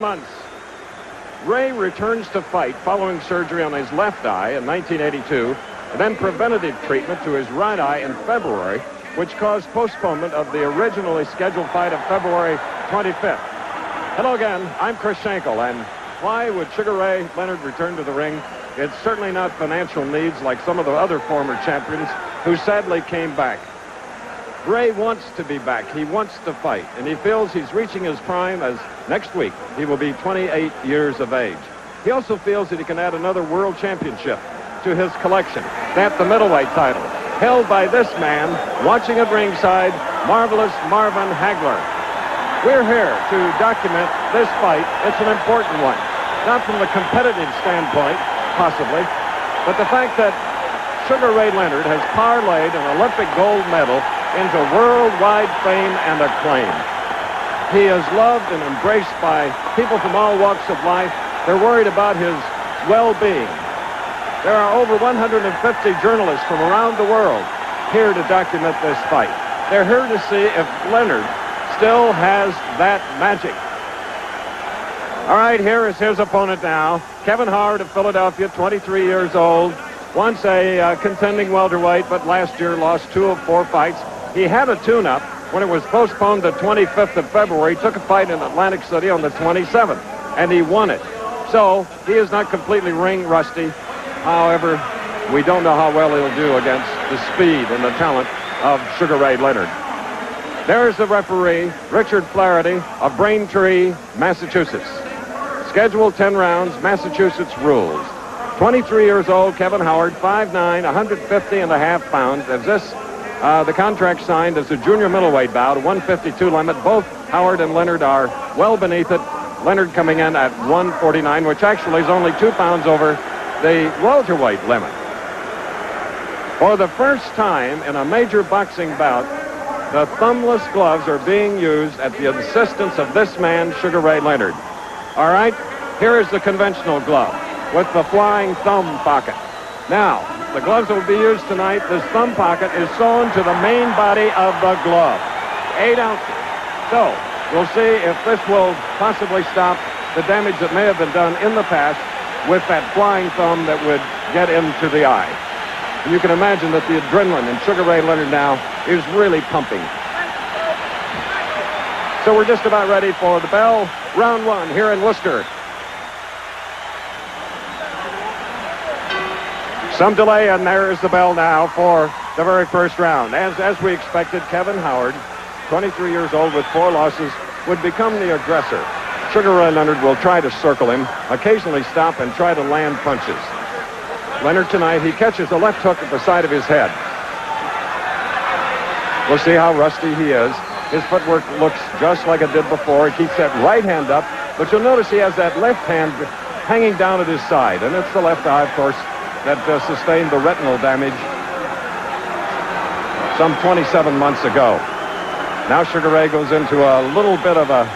Months. Ray returns to fight following surgery on his left eye in 1982, and then preventative treatment to his right eye in February, which caused postponement of the originally scheduled fight of February 25th. Hello again, I'm Chris Schenkel, and why would Sugar Ray Leonard return to the ring? It's certainly not financial needs like some of the other former champions who sadly came back. Ray wants to be back. He wants to fight, and he feels he's reaching his prime as next week he will be 28 years of age. He also feels that he can add another world championship to his collection. That's the middleweight title, held by this man, watching at ringside, Marvelous Marvin Hagler. We're here to document this fight. It's an important one, not from the competitive standpoint, possibly, but the fact that Sugar Ray Leonard has parlayed an Olympic gold medal into worldwide fame and acclaim. He is loved and embraced by people from all walks of life. They're worried about his well-being. There are over 150 journalists from around the world here to document this fight. They're here to see if Leonard still has that magic. All right, here is his opponent now. Kevin Howard of Philadelphia, 23 years old. Once a contending welterweight, but last year lost 2 of 4 fights. He had a tune-up when it was postponed the 25th of February. He took a fight in Atlantic City on the 27th, and he won it. So he is not completely ring rusty. However, we don't know how well he'll do against the speed and the talent of Sugar Ray Leonard. There's the referee, Richard Flaherty of Braintree, Massachusetts. Scheduled 10 rounds, Massachusetts rules. 23 years old, Kevin Howard, 5'9", 150.5 pounds. As this, the contract signed as a junior middleweight bout, a 152 limit. Both Howard and Leonard are well beneath it. Leonard coming in at 149, which actually is only 2 pounds over the welterweight limit. For the first time in a major boxing bout, the thumbless gloves are being used at the insistence of this man, Sugar Ray Leonard. All right, here is the conventional glove with the flying thumb pocket. Now, the gloves that will be used tonight, this thumb pocket is sewn to the main body of the glove. 8 ounces. So, we'll see if this will possibly stop the damage that may have been done in the past with that flying thumb that would get into the eye. And you can imagine that the adrenaline in Sugar Ray Leonard now is really pumping. So we're just about ready for the bell. Round 1 here in Worcester. Some delay, and there is the bell now for the very first round. As we expected, Kevin Howard, 23 years old with 4 losses, would become the aggressor. Sugar Ray Leonard will try to circle him, occasionally stop and try to land punches. Leonard tonight, he catches a left hook at the side of his head. We'll see how rusty he is. His footwork looks just like it did before. He keeps that right hand up, but you'll notice he has that left hand hanging down at his side, and it's the left eye, of course, that sustained the retinal damage some 27 months ago. Now Sugar Ray goes into a little bit of a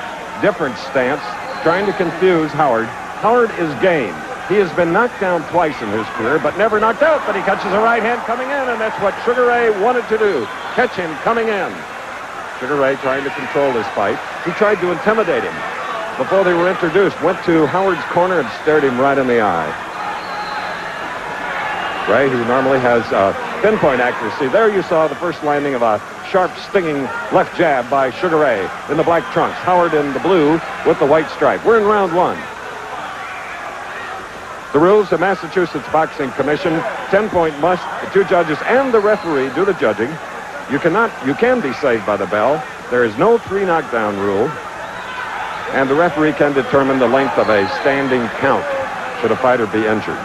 different stance, trying to confuse Howard. Howard is game. He has been knocked down twice in his career, but never knocked out, but he catches a right hand coming in, and that's what Sugar Ray wanted to do, catch him coming in. Sugar Ray trying to control this fight. He tried to intimidate him before they were introduced, went to Howard's corner and stared him right in the eye. Ray, who normally has pinpoint accuracy. There you saw the first landing of a sharp, stinging left jab by Sugar Ray in the black trunks. Howard in the blue with the white stripe. We're in round 1. The rules, the Massachusetts Boxing Commission, 10-point must. The 2 judges and the referee do the judging. You can be saved by the bell. There is no 3 knockdown rule. And the referee can determine the length of a standing count should a fighter be injured.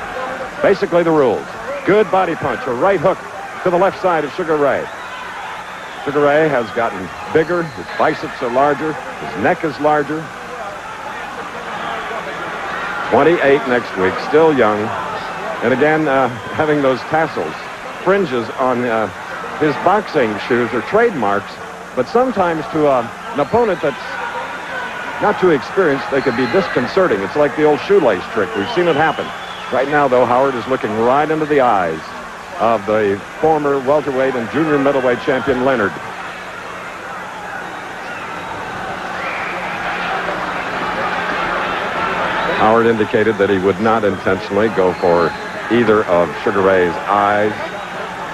Basically the rules. Good body punch, a right hook to the left side of Sugar Ray. Sugar Ray has gotten bigger. His biceps are larger. His neck is larger. 28 next week, still young. And again, having those tassels, fringes on his boxing shoes are trademarks, but sometimes to an opponent that's not too experienced, they could be disconcerting. It's like the old shoelace trick. We've seen it happen. Right now, though, Howard is looking right into the eyes of the former welterweight and junior middleweight champion Leonard. Howard indicated that he would not intentionally go for either of Sugar Ray's eyes,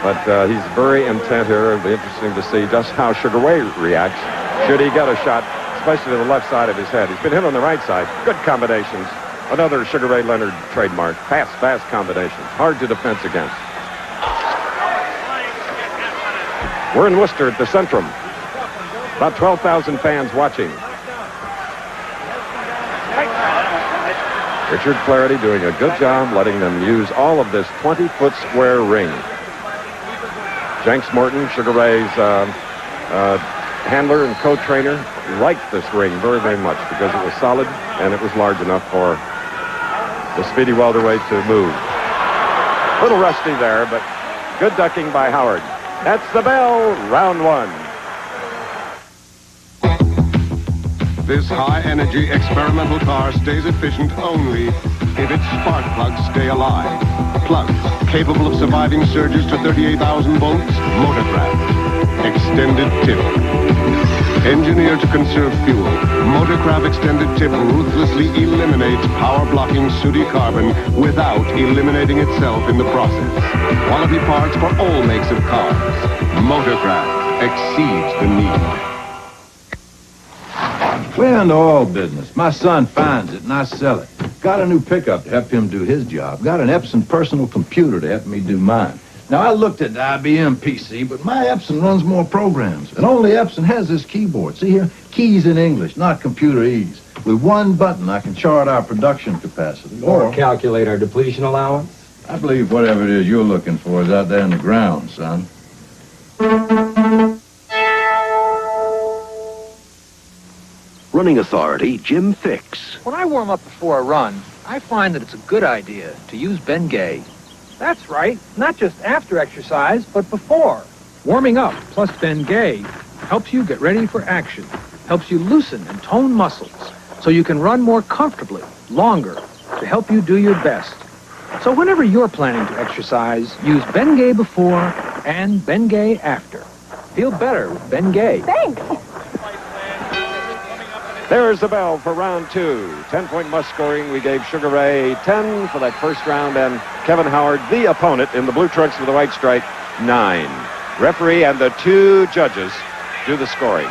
but he's very intent here. It'll be interesting to see just how Sugar Ray reacts should he get a shot, especially to the left side of his head. He's been hit on the right side. Good combinations. Another Sugar Ray Leonard trademark. Fast combinations. Hard to defense against. We're in Worcester at the Centrum. About 12,000 fans watching. Richard Flaherty doing a good job letting them use all of this 20-foot square ring. Jenks Morton, Sugar Ray's handler and co-trainer, liked this ring very, very much because it was solid and it was large enough for the speedy welterweight to move. A little rusty there, but good ducking by Howard. That's the bell, round one. This high-energy experimental car stays efficient only if its spark plugs stay alive. Plugs capable of surviving surges to 38,000 volts. Motorcraft extended tip. Engineered to conserve fuel, Motorcraft extended tip ruthlessly eliminates power-blocking sooty carbon without eliminating itself in the process. Quality parts for all makes of cars. Motorcraft exceeds the need. We're into oil business. My son finds it and I sell it. Got a new pickup to help him do his job. Got an Epson personal computer to help me do mine. Now, I looked at the IBM PC, but my Epson runs more programs. And only Epson has this keyboard. See here? Keys in English, not computer ease. With one button, I can chart our production capacity. Or calculate our depletion allowance. I believe whatever it is you're looking for is out there in the ground, son. Running authority, Jim Fix. When I warm up before a run, I find that it's a good idea to use Bengay. That's right, not just after exercise, but before. Warming up plus Bengay helps you get ready for action, helps you loosen and tone muscles, so you can run more comfortably, longer, to help you do your best. So whenever you're planning to exercise, use Bengay before and Bengay after. Feel better with Bengay. Thanks. There's the bell for round two. 10-point must scoring. We gave Sugar Ray 10 for that first round, and Kevin Howard, the opponent in the blue trunks with the white stripe, 9. Referee and the two judges do the scoring.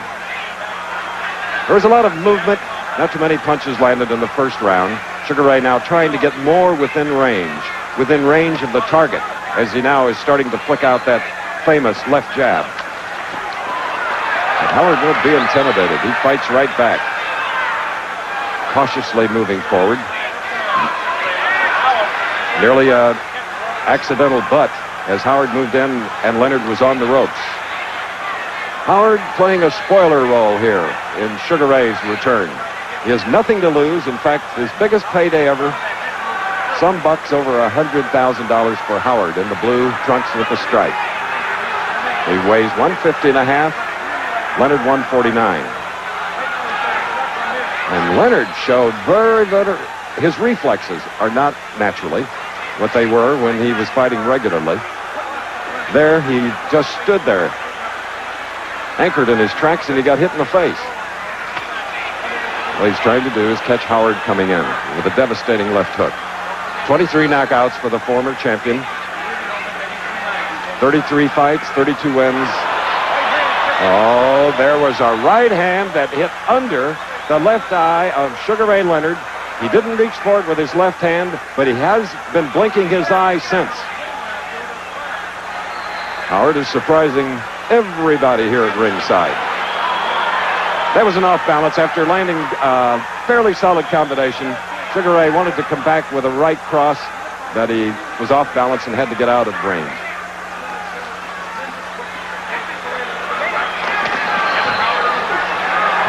There was a lot of movement. Not too many punches landed in the first round. Sugar Ray now trying to get more within range of the target, as he now is starting to flick out that famous left jab. But Howard won't be intimidated. He fights right back, cautiously moving forward. Nearly a accidental butt as Howard moved in and Leonard was on the ropes. Howard playing a spoiler role here in Sugar Ray's return. He has nothing to lose. In fact, his biggest payday ever, some bucks over $100,000 for Howard in the blue trunks with the stripe. He weighs 150 and a half, Leonard 149. And Leonard showed very good. His reflexes are not naturally what they were when he was fighting regularly. There, he just stood there, anchored in his tracks, and he got hit in the face. What he's trying to do is catch Howard coming in with a devastating left hook. 23 knockouts for the former champion. 33 fights, 32 wins. Oh, there was a right hand that hit under the left eye of Sugar Ray Leonard. He didn't reach for it with his left hand, but he has been blinking his eye since. Howard is surprising everybody here at ringside. That was an off balance after landing a fairly solid combination. Sugar Ray wanted to come back with a right cross, but he was off balance and had to get out of range.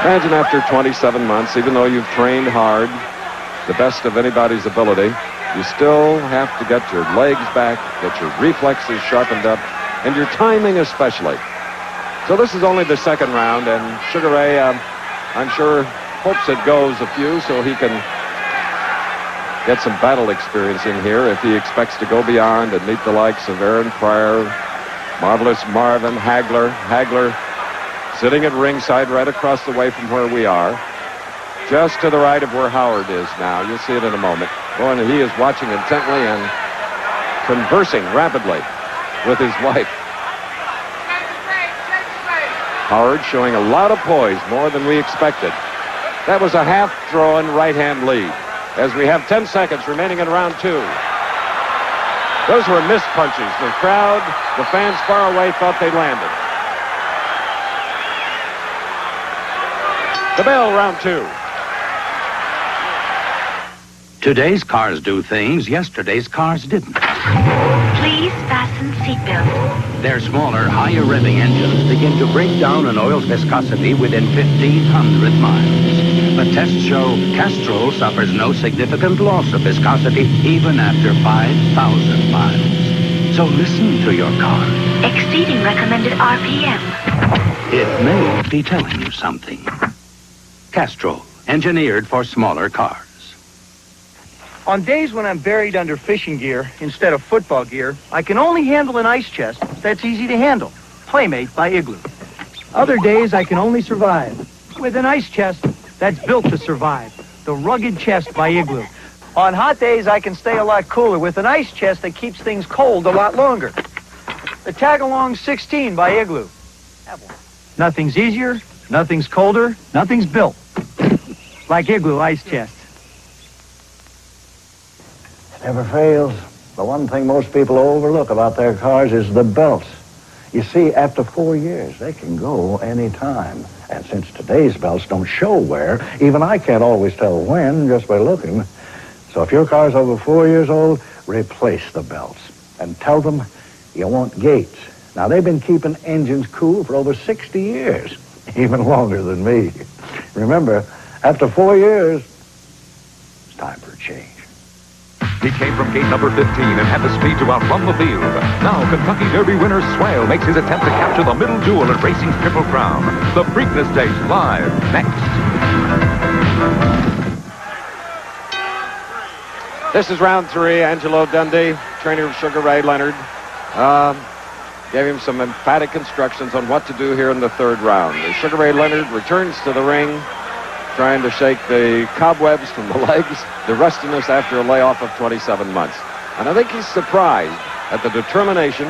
Imagine after 27 months, even though you've trained hard, the best of anybody's ability, you still have to get your legs back, get your reflexes sharpened up, and your timing especially. So this is only the second round, and Sugar Ray, I'm sure, hopes it goes a few so he can get some battle experience in here if he expects to go beyond and meet the likes of Aaron Pryor, Marvelous Marvin, Hagler sitting at ringside right across the way from where we are. just to the right of where Howard is now. You'll see it in a moment. Boy, and he is watching intently and conversing rapidly with his wife. Howard showing a lot of poise, more than we expected. That was a half-thrown right-hand lead, as we have 10 seconds remaining in round 2. Those were missed punches. The crowd, the fans far away thought they landed. The bell, round 2. Today's cars do things yesterday's cars didn't. Please fasten seatbelt. Their smaller, higher revving engines begin to break down an oil's viscosity within 1,500 miles. But tests show Castrol suffers no significant loss of viscosity even after 5,000 miles. So listen to your car. Exceeding recommended RPM. It may be telling you something. Castrol, engineered for smaller cars. On days when I'm buried under fishing gear instead of football gear, I can only handle an ice chest that's easy to handle. Playmate by Igloo. Other days I can only survive with an ice chest that's built to survive. The rugged chest by Igloo. On hot days I can stay a lot cooler with an ice chest that keeps things cold a lot longer. The Tagalong 16 by Igloo. Nothing's easier, nothing's colder, nothing's built like Igloo ice chest. Never fails. The one thing most people overlook about their cars is the belts. You see, after 4 years, they can go any time. And since today's belts don't show wear, even I can't always tell when just by looking. So if your car's over 4 years old, replace the belts. And tell them you want gates. Now, they've been keeping engines cool for over 60 years. Even longer than me. Remember, after 4 years, it's time for a change. He came from gate number 15 and had the speed to outrun the field. Now Kentucky Derby winner Swale makes his attempt to capture the middle jewel at racing's Triple Crown. The Preakness Stakes live next. This is round 3. Angelo Dundee, trainer of Sugar Ray Leonard, gave him some emphatic instructions on what to do here in the 3rd round. As Sugar Ray Leonard returns to the ring, trying to shake the cobwebs from the legs, the rustiness after a layoff of 27 months. And I think he's surprised at the determination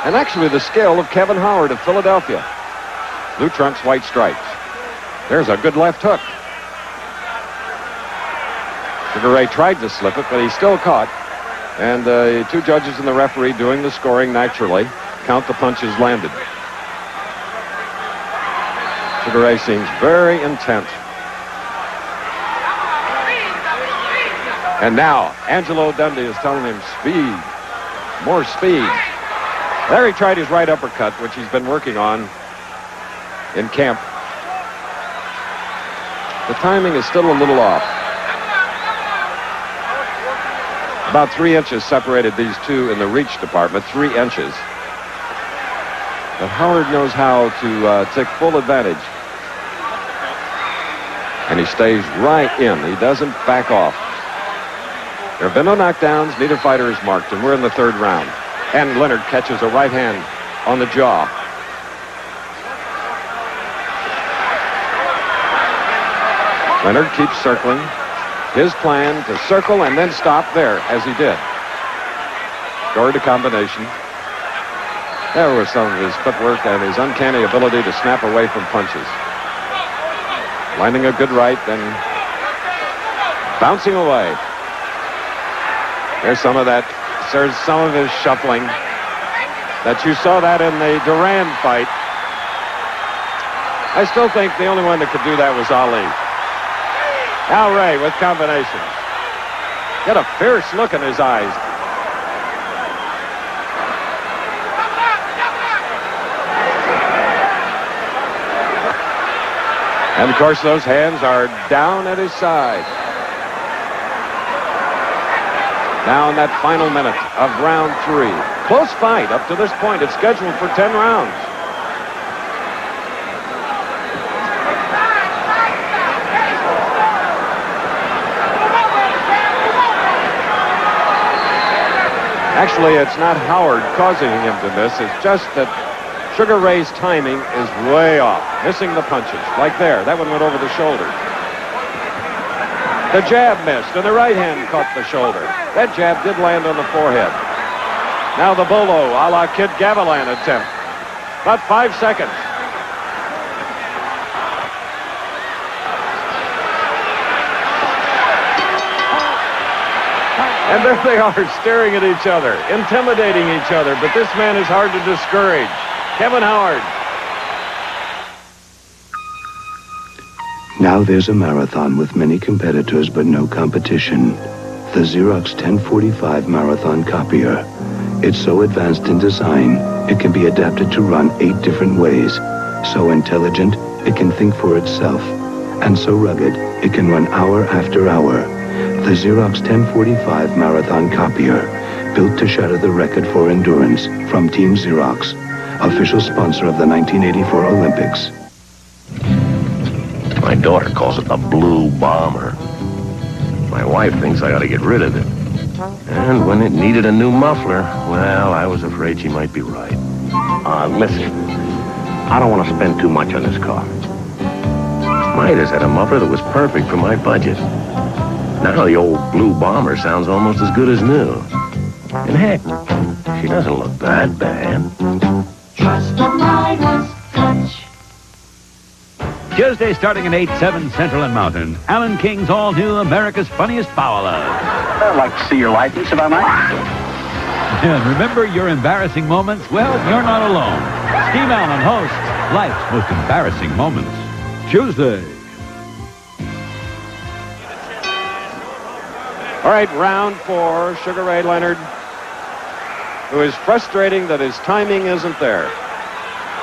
and actually the skill of Kevin Howard of Philadelphia. Blue trunks, white stripes. There's a good left hook. Sugar Ray tried to slip it, but he still caught. And the 2 judges and the referee doing the scoring naturally count the punches landed. Sugar Ray seems very intent. And now, Angelo Dundee is telling him speed, more speed. There he tried his right uppercut, which he's been working on in camp. The timing is still a little off. About 3 inches separated these two in the reach department, 3 inches. But Howard knows how to take full advantage. And he stays right in. He doesn't back off. There have been no knockdowns. Neither fighter is marked, and we're in the 3rd round. And Leonard catches a right hand on the jaw. Leonard keeps circling. His plan to circle and then stop there, as he did. Scored a combination. There was some of his footwork and his uncanny ability to snap away from punches. Landing a good right, then bouncing away. There's some of that. There's some of his shuffling. That you saw that in the Duran fight. I still think the only one that could do that was Ali. Al Ray with combinations. Got a fierce look in his eyes. And of course those hands are down at his side. Now in that final minute of round 3. Close fight up to this point. It's scheduled for 10 rounds. Actually, it's not Howard causing him to miss. It's just that Sugar Ray's timing is way off. Missing the punches. Like there. That one went over the shoulder. The jab missed, and the right hand caught the shoulder. That jab did land on the forehead. Now the bolo, a la Kid Gavilan attempt. About 5 seconds. And there they are, staring at each other, intimidating each other. But this man is hard to discourage. Kevin Howard. Now there's a marathon with many competitors but no competition. The Xerox 1045 Marathon Copier. It's so advanced in design, it can be adapted to run 8 different ways. So intelligent, it can think for itself. And so rugged, it can run hour after hour. The Xerox 1045 Marathon Copier. Built to shatter the record for endurance from Team Xerox. Official sponsor of the 1984 Olympics. My daughter calls it the Blue Bomber. My wife thinks I ought to get rid of it. And when it needed a new muffler, well, I was afraid she might be right. Listen, I don't want to spend too much on this car. Midas had a muffler that was perfect for my budget. Now the old Blue Bomber sounds almost as good as new. And heck, she doesn't look that bad. Trust the Midas touch. Tuesday starting at 8, 7 Central and Mountain. Alan King's all-new America's Funniest Power Love. I'd like to see your license, if I might. And remember your embarrassing moments? Well, you're not alone. Steve Allen hosts Life's Most Embarrassing Moments. Tuesday. All right, round 4, Sugar Ray Leonard, who is frustrating that his timing isn't there,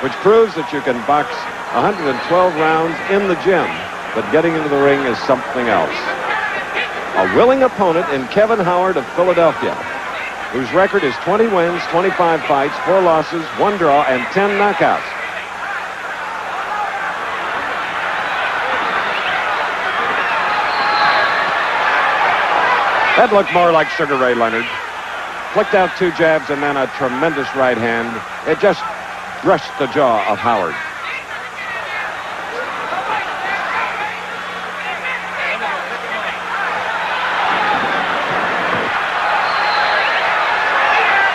which proves that you can box 112 rounds in the gym, but getting into the ring is something else. A willing opponent in Kevin Howard of Philadelphia, whose record is 20 wins, 25 fights, 4 losses, 1 draw, and 10 knockouts. That looked more like Sugar Ray Leonard. Flicked out 2 jabs and then a tremendous right hand. It just brushed the jaw of Howard.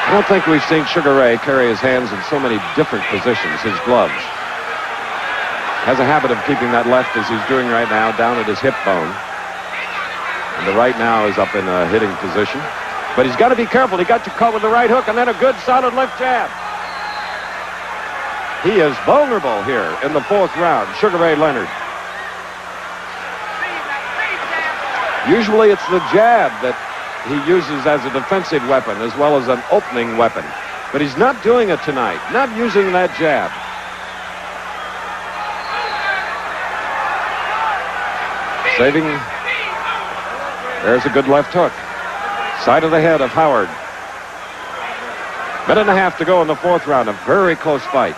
I don't think we've seen Sugar Ray carry his hands in so many different positions, his gloves. Has a habit of keeping that left, as he's doing right now, down at his hip bone. And the right now is up in a hitting position. But he's got to be careful. He got you caught with the right hook and then a good solid left jab. He is vulnerable here in the 4th round, Sugar Ray Leonard. Usually it's the jab that he uses as a defensive weapon as well as an opening weapon. But he's not doing it tonight, not using that jab. Saving. There's a good left hook. Side of the head of Howard. Minute and a half to go in the 4th round. A very close fight.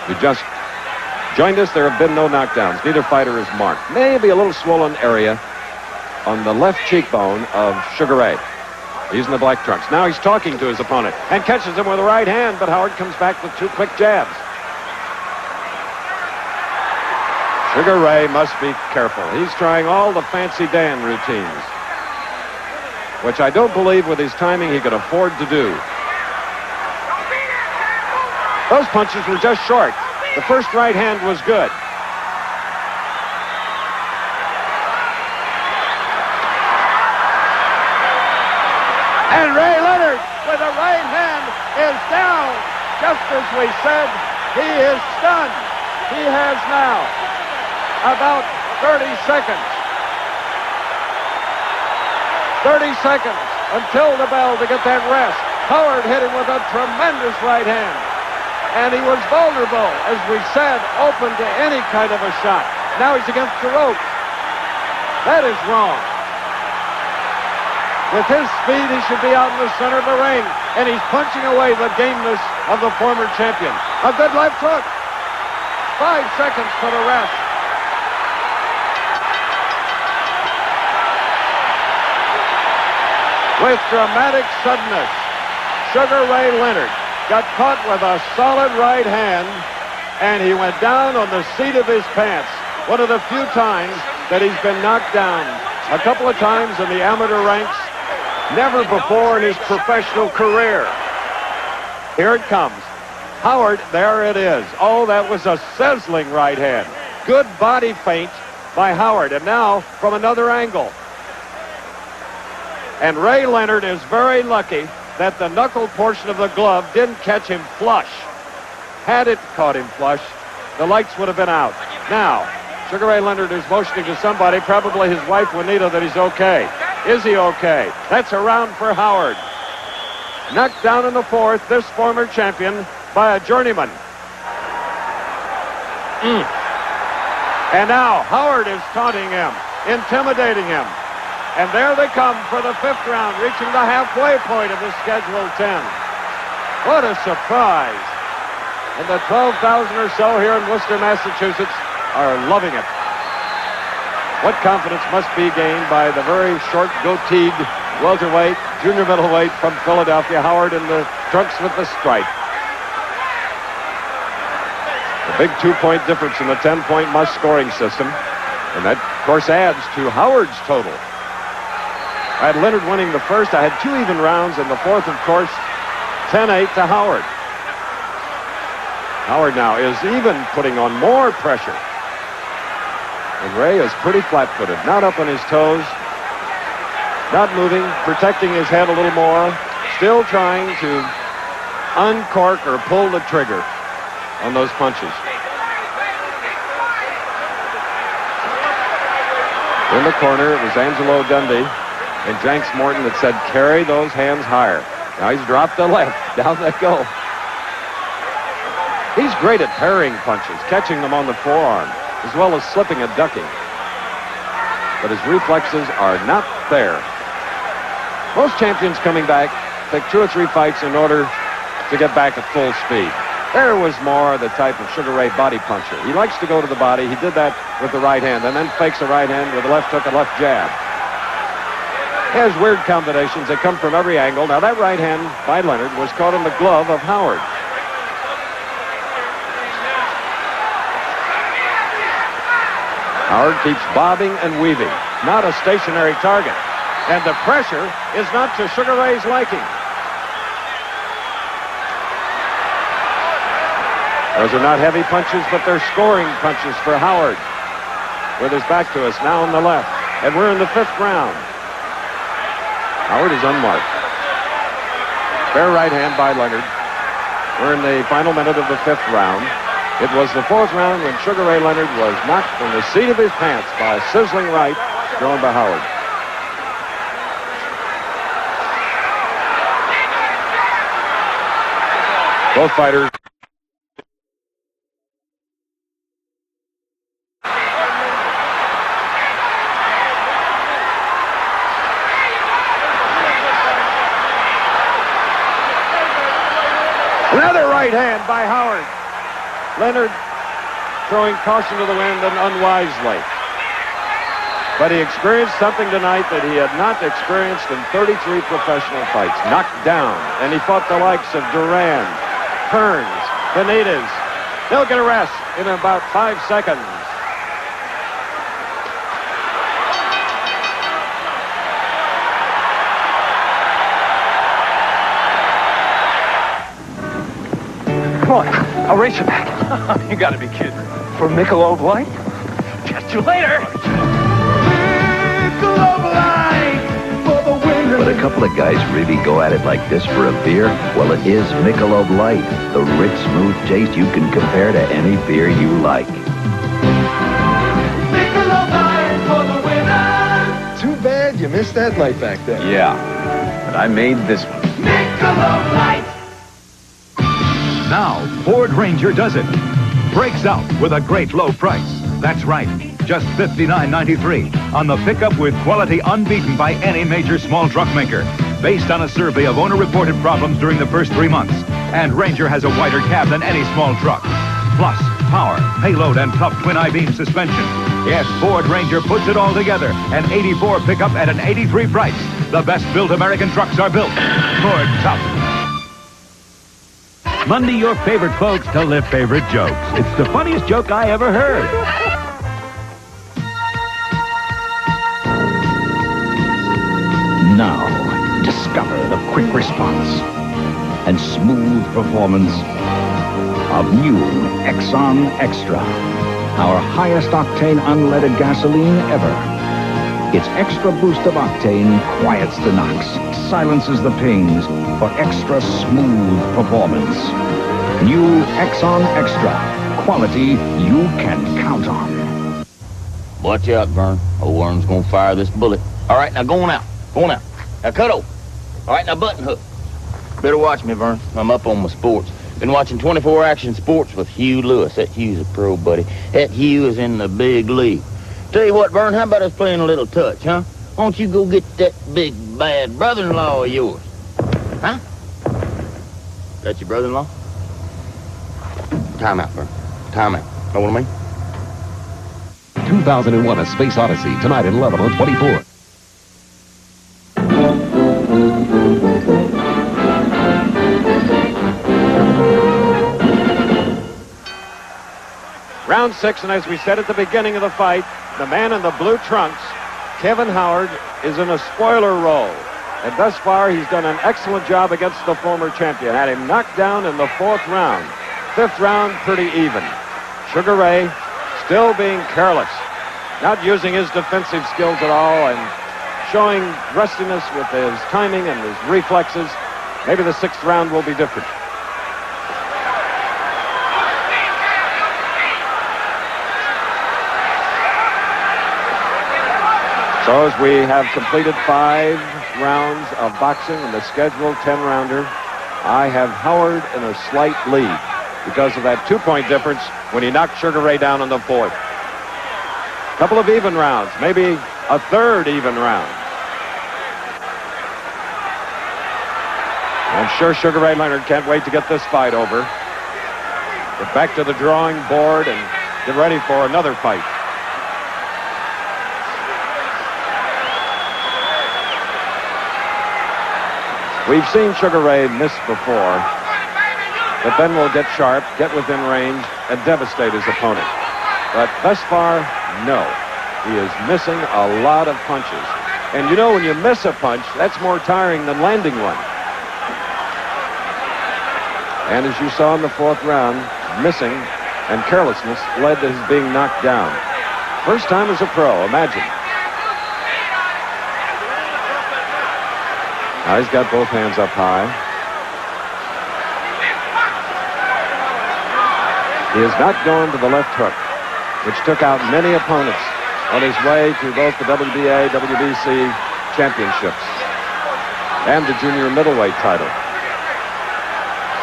You just joined us. There have been no knockdowns. Neither fighter is marked. Maybe a little swollen area on the left cheekbone of Sugar Ray. He's in the black trunks. Now he's talking to his opponent and catches him with a right hand, but Howard comes back with 2 quick jabs. Sugar Ray must be careful. He's trying all the Fancy Dan routines, which I don't believe with his timing he could afford to do. Those punches were just short. The first right hand was good. And Ray Leonard with a right hand is down. Just as we said, he is stunned. He has now about 30 seconds. 30 seconds until the bell to get that rest. Howard hit him with a tremendous right hand. And he was vulnerable, as we said, open to any kind of a shot. Now he's against the ropes. That is wrong. With his speed, he should be out in the center of the ring. And he's punching away the gameness of the former champion. A good left hook. 5 seconds for the rest. With dramatic suddenness, Sugar Ray Leonard got caught with a solid right hand, and he went down on the seat of his pants. one of the few times that he's been knocked down. A couple of times in the amateur ranks, never before in his professional career. Here it comes. Howard, there it is. Oh, that was a sizzling right hand. Good body feint by Howard. And now from another angle. And Ray Leonard is very lucky that the knuckle portion of the glove didn't catch him flush. Had it caught him flush, the lights would have been out. Now, Sugar Ray Leonard is motioning to somebody, probably his wife Juanita, that he's okay. Is he okay? That's a round for Howard. Knocked down in the fourth, this former champion by a journeyman. And now Howard is taunting him, intimidating him. And there they come for the fifth round, reaching the halfway point of the scheduled 10. What a surprise. And the 12,000 or so here in Worcester, Massachusetts are loving it. What confidence must be gained by the very short goateed welterweight, junior middleweight from Philadelphia, Howard, in the trunks with the stripe. A big 2-point difference in the 10-point must-scoring system. And that, of course, adds to Howard's total. I had Leonard winning the first. I had 2 even rounds. In the fourth, of course, 10-8 to Howard. Howard now is even putting on more pressure. And Ray is pretty flat-footed, not up on his toes, not moving, protecting his head a little more, still trying to uncork or pull the trigger on those punches. In the corner, it was Angelo Dundee and Jenks Morton that said, carry those hands higher. Now he's dropped the left. Down they go. He's great at parrying punches, catching them on the forearm, as well as slipping and ducking. But his reflexes are not there. Most champions coming back take 2 or 3 fights in order to get back at full speed. There was more the type of Sugar Ray body puncher. He likes to go to the body. He did that with the right hand, and then fakes a right hand with a left hook and left jab. He has weird combinations that come from every angle. Now, that right hand by Leonard was caught in the glove of Howard. Howard keeps bobbing and weaving. Not a stationary target. And the pressure is not to Sugar Ray's liking. Those are not heavy punches, but they're scoring punches for Howard. With his back to us now on the left. And we're in the 5th round. Howard is unmarked. Fair right hand by Leonard. We're in the final minute of the 5th round. It was the 4th round when Sugar Ray Leonard was knocked from the seat of his pants by a sizzling right thrown by Howard. Both fighters. Another right hand by Howard. Leonard throwing caution to the wind and unwisely. But he experienced something tonight that he had not experienced in 33 professional fights. Knocked down, and he fought the likes of Duran, Kearns, Benitez. He'll get a rest in about 5 seconds. Come on, I'll race you back. You gotta be kidding. For Michelob Light? Catch you later. Michelob Light for the winner. But a couple of guys really go at it like this for a beer? Well, it is Michelob Light. The rich, smooth taste you can compare to any beer you like. Michelob Light for the winner. Too bad you missed that light back there. Yeah, but I made this one. Michelob Light. Now, Ford Ranger does it. Breaks out with a great low price. That's right, just $59.93 on the pickup with quality unbeaten by any major small truck maker. Based on a survey of owner-reported problems during the first 3 months. And Ranger has a wider cab than any small truck. Plus, power, payload, and tough twin I-beam suspension. Yes, Ford Ranger puts it all together. An 84 pickup at an 83 price. The best-built American trucks are built. Ford Tough. Monday, your favorite folks tell their favorite jokes. It's the funniest joke I ever heard. quick response and smooth performance of new Exxon Extra, our highest octane unleaded gasoline ever. Its extra boost of octane quiets the knocks, silences the pings for extra smooth performance. New Exxon Extra, quality you can count on. Watch out, Vern. Old worm's gonna fire this bullet. All right, now go on out. Go on out. Now cut over. All right, now button hook. Better watch me, Vern. I'm up on my sports. Been watching 24 Action Sports with Hugh Lewis. That Hugh's a pro, buddy. That Hugh is in the big league. Tell you what, Vern, how about us playing a little touch, huh? Why don't you go get that big, bad brother-in-law of yours? Huh? That your brother-in-law? Time out, Vern. Time out. Know what I mean? 2001: A Space Odyssey, tonight at 11 on 24. Round 6, and as we said at the beginning of the fight, the man in the blue trunks, Kevin Howard, is in a spoiler role. And thus far, he's done an excellent job against the former champion. Had him knocked down in the 4th round. 5th round, pretty even. Sugar Ray still being careless, not using his defensive skills at all, and showing rustiness with his timing and his reflexes. Maybe the 6th round will be different. So as we have completed 5 rounds of boxing in the scheduled 10-rounder, I have Howard in a slight lead because of that 2-point difference when he knocked Sugar Ray down in the 4th. Couple of even rounds, maybe a 3rd even round. I'm sure Sugar Ray Leonard can't wait to get this fight over. Get back to the drawing board and get ready for another fight. We've seen Sugar Ray miss before, but then will get sharp, get within range, and devastate his opponent. But thus far, no. He is missing a lot of punches. And you know, when you miss a punch, that's more tiring than landing one. And as you saw in the 4th round, missing and carelessness led to his being knocked down. First time as a pro, imagine. Now he's got both hands up high. He has not gone to the left hook, which took out many opponents on his way to both the WBA, WBC championships and the junior middleweight title.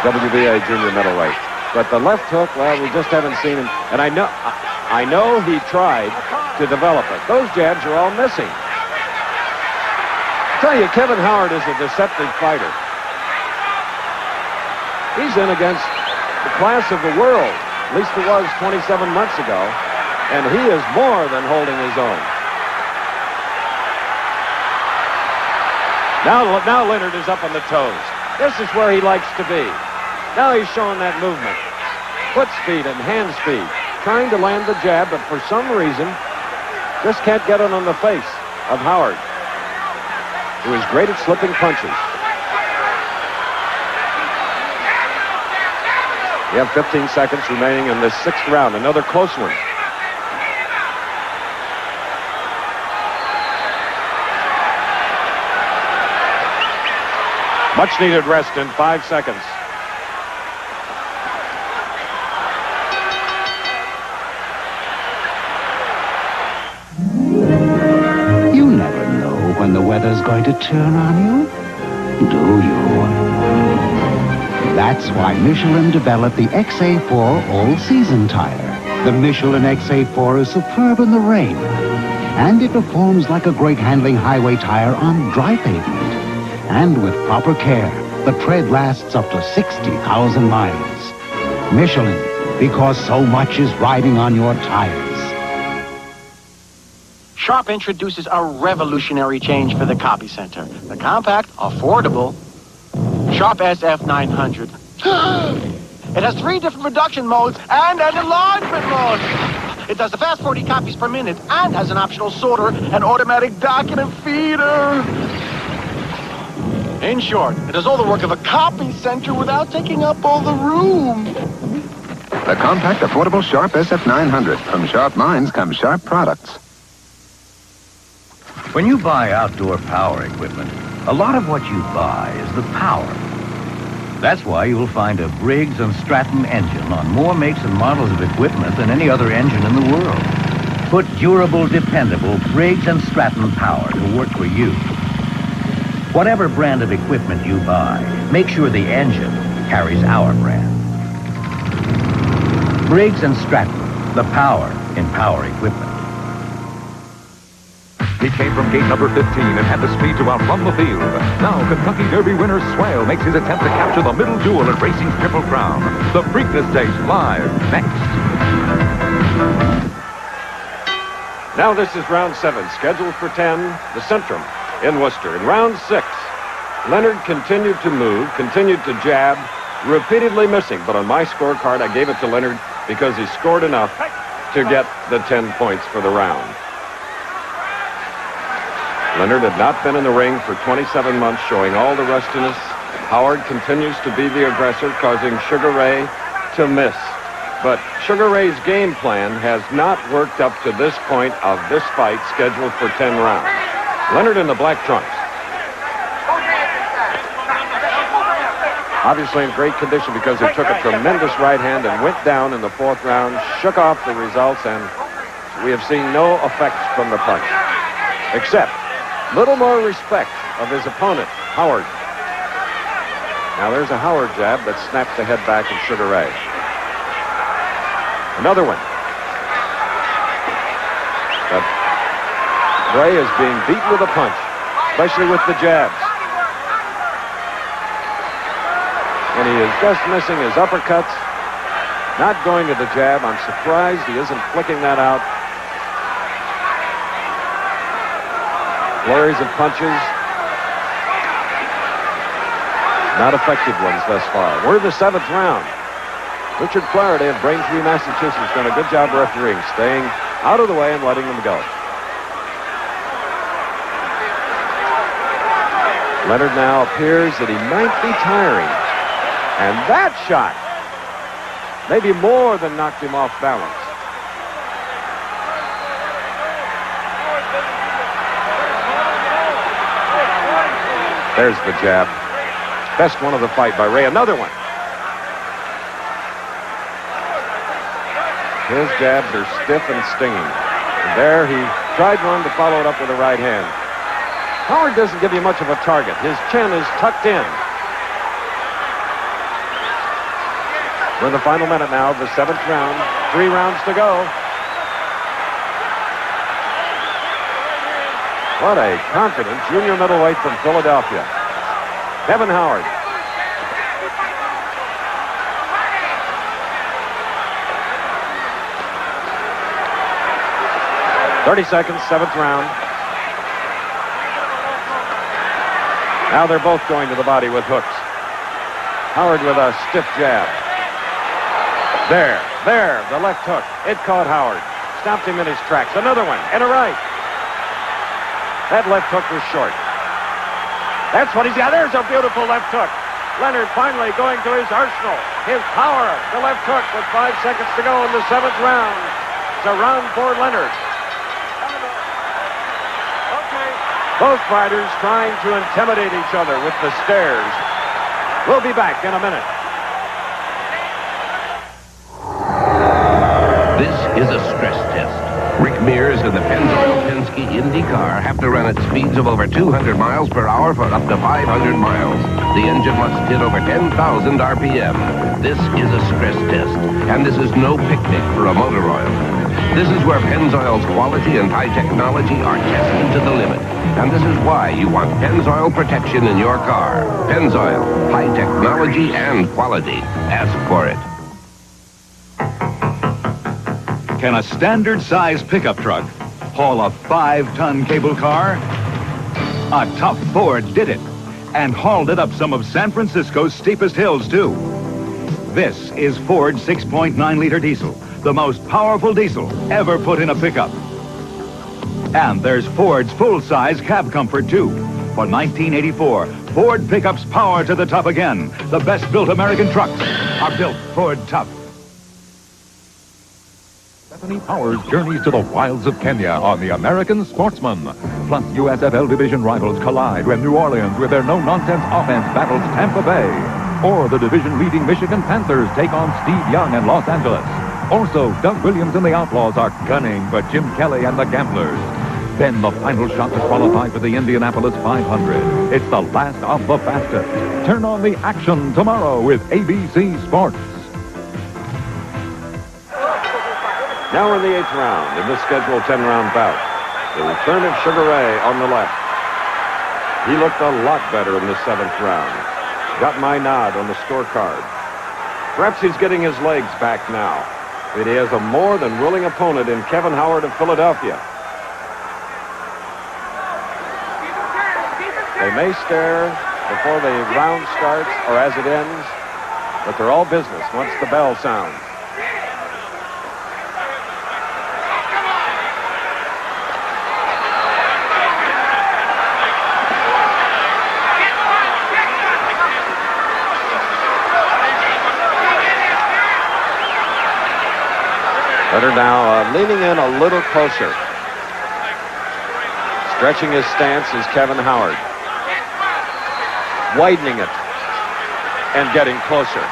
WBA junior middleweight. But the left hook, well, we just haven't seen him. And I know he tried to develop it. Those jabs are all missing. I tell you, Kevin Howard is a deceptive fighter. He's in against the class of the world. At least it was 27 months ago. And he is more than holding his own. Now Leonard is up on the toes. This is where he likes to be. Now he's showing that movement. Foot speed and hand speed. Trying to land the jab, but for some reason, just can't get it on the face of Howard, who is great at slipping punches. We have 15 seconds remaining in this 6th round. Another close one. Much needed rest in 5 seconds. You never know when the weather's going to turn on you, do you? That's why Michelin developed the XA4 all-season tire. The Michelin XA4 is superb in the rain, and it performs like a great handling highway tire on dry pavement. And with proper care, the tread lasts up to 60,000 miles. Michelin, because so much is riding on your tires. Sharp introduces a revolutionary change for the copy center. The compact, affordable Sharp SF900. It has 3 different reduction modes and an enlargement mode. It does the fast 40 copies per minute and has an optional sorter and automatic document feeder. In short, it does all the work of a copy center without taking up all the room. The compact, affordable Sharp SF900. From Sharp Minds come Sharp products. When you buy outdoor power equipment, a lot of what you buy is the power. That's why you'll find a Briggs & Stratton engine on more makes and models of equipment than any other engine in the world. Put durable, dependable Briggs & Stratton power to work for you. Whatever brand of equipment you buy, make sure the engine carries our brand. Briggs & Stratton, the power in power equipment. He came from gate number 15 and had the speed to outrun the field. Now Kentucky Derby winner Swale makes his attempt to capture the middle jewel at racing's Triple Crown. The Preakness Stakes live next. Now this is round 7, scheduled for 10, the Centrum in Worcester. In round 6, Leonard continued to move, continued to jab, repeatedly missing. But on my scorecard, I gave it to Leonard because he scored enough to get the 10 points for the round. Leonard had not been in the ring for 27 months, showing all the rustiness. Howard continues to be the aggressor, causing Sugar Ray to miss. But Sugar Ray's game plan has not worked up to this point of this fight, scheduled for 10 rounds. Leonard in the black trunks. Obviously in great condition because he took a tremendous right hand and went down in the 4th round, shook off the results, and we have seen no effects from the punch. Except little more respect of his opponent, Howard. Now there's a Howard jab that snapped the head back of Sugar Ray. Another one. But Ray is being beaten with a punch, especially with the jabs. And he is just missing his uppercuts, not going to the jab. I'm surprised he isn't flicking that out. Flurries of punches. Not effective ones thus far. We're in the 7th round. Richard Flaherty of Braintree, Massachusetts, done a good job refereeing, staying out of the way and letting them go. Leonard now appears that he might be tiring. And that shot, maybe more than knocked him off balance. There's the jab. Best one of the fight by Ray. Another one. His jabs are stiff and stinging. And there he tried one to follow it up with a right hand. Howard doesn't give you much of a target. His chin is tucked in. We're in the final minute now of the 7th round. 3 rounds to go. What a confident junior middleweight from Philadelphia. Kevin Howard. .30 seconds, 7th round. Now they're both going to the body with hooks. Howard with a stiff jab. There, the left hook. It caught Howard. Stopped him in his tracks. Another one, and a right. That left hook was short. That's what he's got. There's a beautiful left hook. Leonard finally going to his arsenal. His power, the left hook with 5 seconds to go in the 7th round. It's a round for Leonard. Both fighters trying to intimidate each other with the stares. We'll be back in a minute. This is a stress test. Rick Mears and the Pennzoil Penske Indy car have to run at speeds of over 200 miles per hour for up to 500 miles. The engine must hit over 10,000 RPM. This is a stress test, and this is no picnic for a motor oil. This is where Pennzoil's quality and high technology are tested to the limit. And this is why you want Pennzoil protection in your car. Pennzoil, high technology and quality. Ask for it. Can a standard-size pickup truck haul a 5-ton cable car? A tough Ford did it, and hauled it up some of San Francisco's steepest hills, too. This is Ford's 6.9-liter diesel, the most powerful diesel ever put in a pickup. And there's Ford's full-size cab comfort, too. For $19.84, Ford pickups power to the top again. The best-built American trucks are built Ford tough. Stephanie Powers journeys to the wilds of Kenya on the American Sportsman. Plus, USFL division rivals collide when New Orleans, with their no-nonsense offense, battles Tampa Bay. Or the division-leading Michigan Panthers take on Steve Young and Los Angeles. Also, Doug Williams and the Outlaws are gunning for Jim Kelly and the Gamblers. Then the final shot to qualify for the Indianapolis 500. It's the last of the fastest. Turn on the action tomorrow with ABC Sports. Now we're in the 8th round in this scheduled 10-round bout. The return of Sugar Ray on the left. He looked a lot better in the 7th round. Got my nod on the scorecard. Perhaps he's getting his legs back now. But he has a more than willing opponent in Kevin Howard of Philadelphia. They may stare before the round starts or as it ends, but they're all business once the bell sounds. Leonard now leaning in a little closer. Stretching his stance is Kevin Howard. Widening it and getting closer.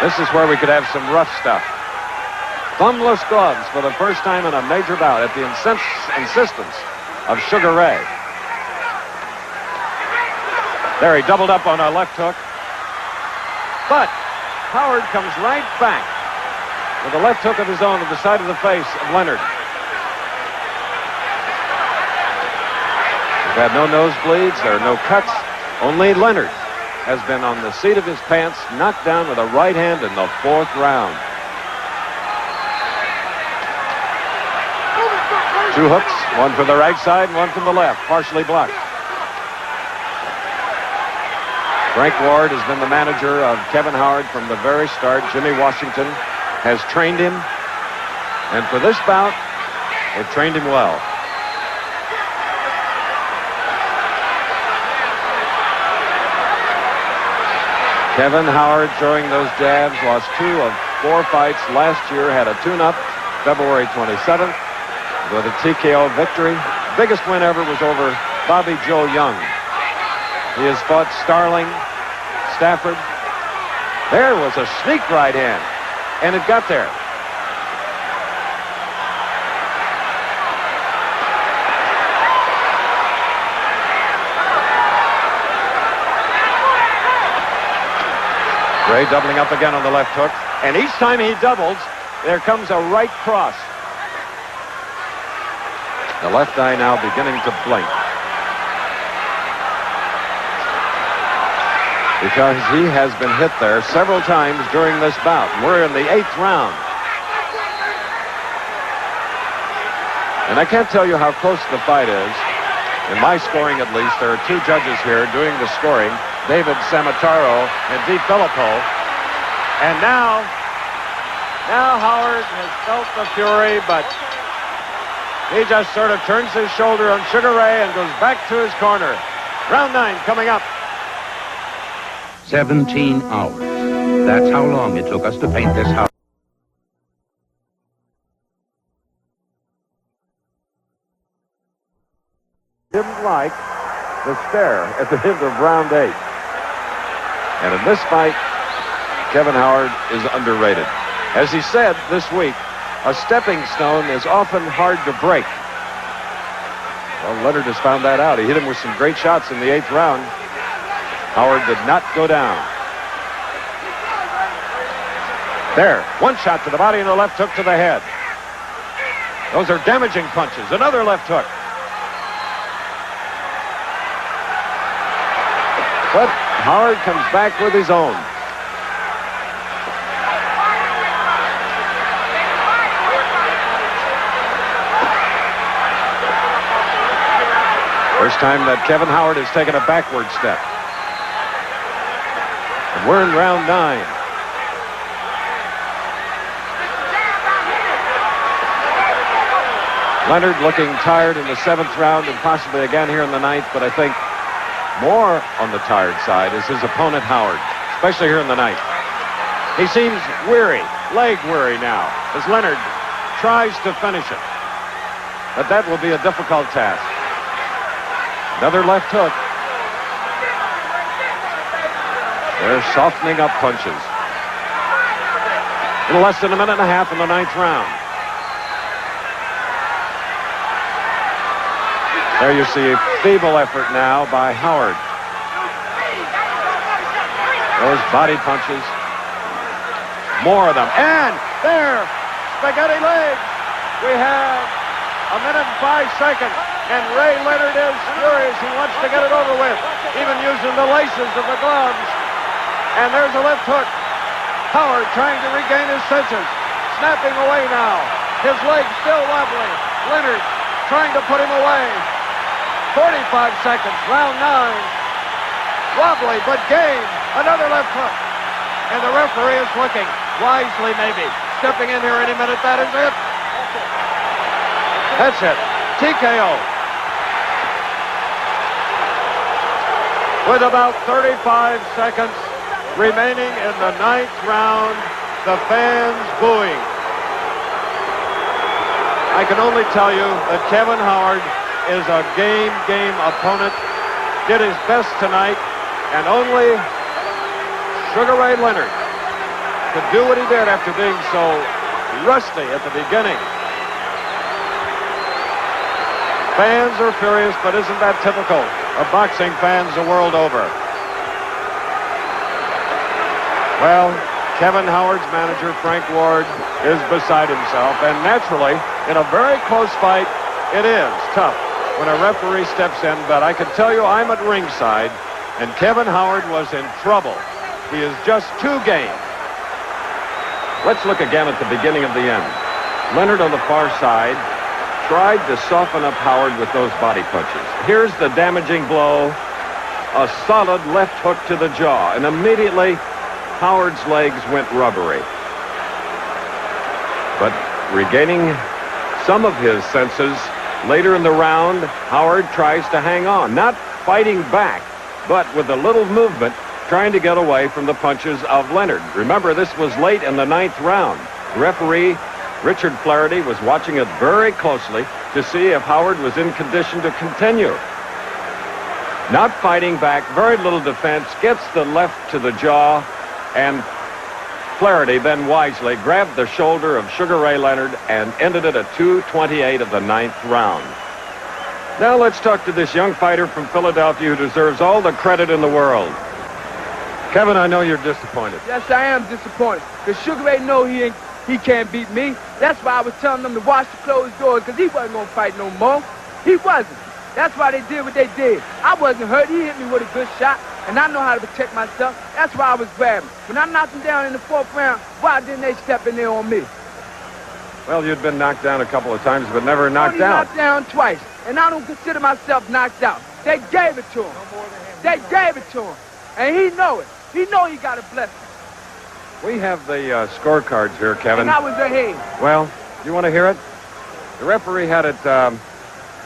This is where we could have some rough stuff. Thumbless gloves for the first time in a major bout at the insistence of Sugar Ray. There, he doubled up on a left hook. But Howard comes right back with a left hook of his own to the side of the face of Leonard. We've had no nosebleeds. There are no cuts. Only Leonard has been on the seat of his pants, knocked down with a right hand in the 4th round. 2 hooks, one from the right side and one from the left, partially blocked. Frank Ward has been the manager of Kevin Howard from the very start. Jimmy Washington has trained him, and for this bout, they've trained him well. Kevin Howard throwing those jabs, lost 2 of 4 fights last year, had a tune-up February 27th with a TKO victory. Biggest win ever was over Bobby Joe Young. He has fought Starling, Stafford. There was a sneak right hand, and it got there. Ray doubling up again on the left hook, and each time he doubles, there comes a right cross. The left eye now beginning to blink, because he has been hit there several times during this bout. We're in the 8th round. And I can't tell you how close the fight is. In my scoring, at least, there are 2 judges here doing the scoring, David Samataro and DiFilippo. And now Howard has felt the fury, but he just sort of turns his shoulder on Sugar Ray and goes back to his corner. Round 9 coming up. 17 hours. That's how long it took us to paint this house. Didn't like the stare at the end of round 8. And in this fight, Kevin Howard is underrated. As he said this week, a stepping stone is often hard to break. Well, Leonard has found that out. He hit him with some great shots in the 8th round. Howard did not go down. There, one shot to the body and a left hook to the head. Those are damaging punches. Another left hook. But Howard comes back with his own. First time that Kevin Howard has taken a backward step. And we're in round 9. Leonard looking tired in the 7th round and possibly again here in the 9th, but I think More on the tired side is his opponent, Howard, especially here in the ninth. He seems weary, leg weary now, as Leonard tries to finish it. But that will be a difficult task. Another left hook. They're softening up punches. A little less than a minute and a half in the ninth round. There you see a feeble effort now by Howard. Those body punches. More of them. And there, spaghetti legs. We have a minute and 5 seconds. And Ray Leonard is furious. He wants to get it over with, even using the laces of the gloves. And there's a left hook. Howard trying to regain his senses. Snapping away now. His legs still wobbly. Leonard trying to put him away. 45 seconds, round 9. Wobbly, but game. Another left hook. And the referee is looking. Wisely, maybe. Stepping in here any minute. That is it. That's it. TKO. With about 35 seconds remaining in the ninth round, the fans booing. I can only tell you that Kevin Howard is a game opponent. Did his best tonight, and only Sugar Ray Leonard could do what he did after being so rusty at the beginning. Fans are furious, but isn't that typical of boxing fans the world over? Well, Kevin Howard's manager, Frank Ward, is beside himself, and naturally, in a very close fight, it is tough when a referee steps in, but I can tell you I'm at ringside, and Kevin Howard was in trouble. He is just too game. Let's look again at the beginning of the end. Leonard on the far side tried to soften up Howard with those body punches. Here's the damaging blow, a solid left hook to the jaw, and immediately Howard's legs went rubbery. But regaining some of his senses later in the round, Howard tries to hang on, not fighting back, but with a little movement, trying to get away from the punches of Leonard. Remember, this was late in the ninth round. Referee Richard Flaherty was watching it very closely to see if Howard was in condition to continue. Not fighting back, very little defense, gets the left to the jaw, and Flaherty then wisely grabbed the shoulder of Sugar Ray Leonard and ended it at 2:28 of the ninth round. Now let's talk to this young fighter from Philadelphia who deserves all the credit in the world. Kevin, I know you're disappointed. Yes, I am disappointed. Because Sugar Ray know he can't beat me. That's why I was telling them to watch the closed doors, because he wasn't going to fight no more. He wasn't. That's why they did what they did. I wasn't hurt. He hit me with a good shot, and I know how to protect myself. That's why I was grabbing. When I knocked him down in the fourth round, why didn't they step in there on me? Well, you'd been knocked down a couple of times, but never knocked out. Knocked down twice, and I don't consider myself knocked out. They gave it to him. They gave it to him, and he know it. He know he got a blessing. We have the scorecards here, Kevin. And I was ahead. Well, you want to hear it? The referee had it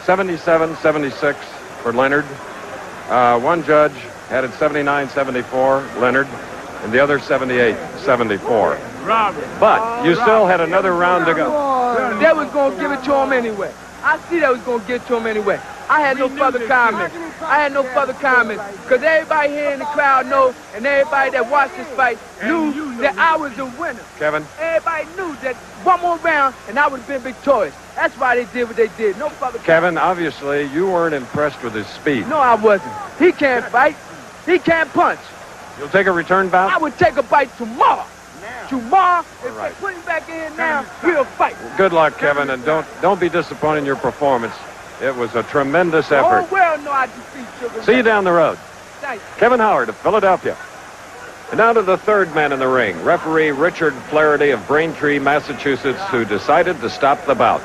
77-76 for Leonard. One judge had it 79-74, Leonard, and the other 78-74. But you still had another round to go. They was going to give it to him anyway. I see they was going to give it to him anyway. I had no further comments. I had no further comments because everybody here in the crowd know, and everybody that watched this fight knew that I was the winner. Kevin? Everybody knew that one more round and I would have been victorious. That's why they did what they did. No further comments. Kevin, obviously you weren't impressed with his speed. No, I wasn't. He can't fight. He can't punch. You'll take a return bout? I would take a bite tomorrow. Tomorrow, if they put him back in now, we'll fight. Good luck, Kevin, and don't be disappointed in your performance. It was a tremendous effort. Oh, well, no, I defeat Sugar Ray. See you down the road. Thanks. Kevin Howard of Philadelphia. And now to the third man in the ring, referee Richard Flaherty of Braintree, Massachusetts, who decided to stop the bout.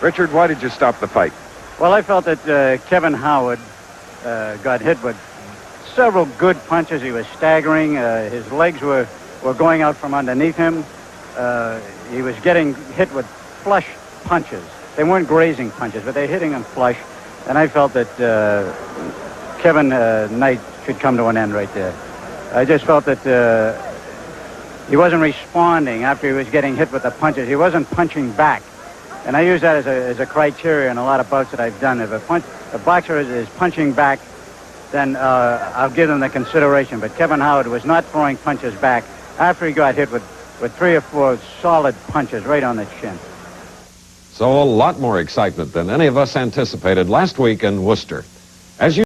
Richard, why did you stop the fight? Well, I felt that Kevin Howard got hit with several good punches. He was staggering. His legs were going out from underneath him. He was getting hit with flush punches. They weren't grazing punches, but they're hitting him flush. And I felt that Kevin Knight should come to an end right there. I just felt that he wasn't responding after he was getting hit with the punches. He wasn't punching back. And I use that as a criteria in a lot of bouts that I've done. If a boxer is punching back, then I'll give them the consideration. But Kevin Howard was not throwing punches back after he got hit with 3 or 4 solid punches right on the chin. So a lot more excitement than any of us anticipated last week in Worcester. As you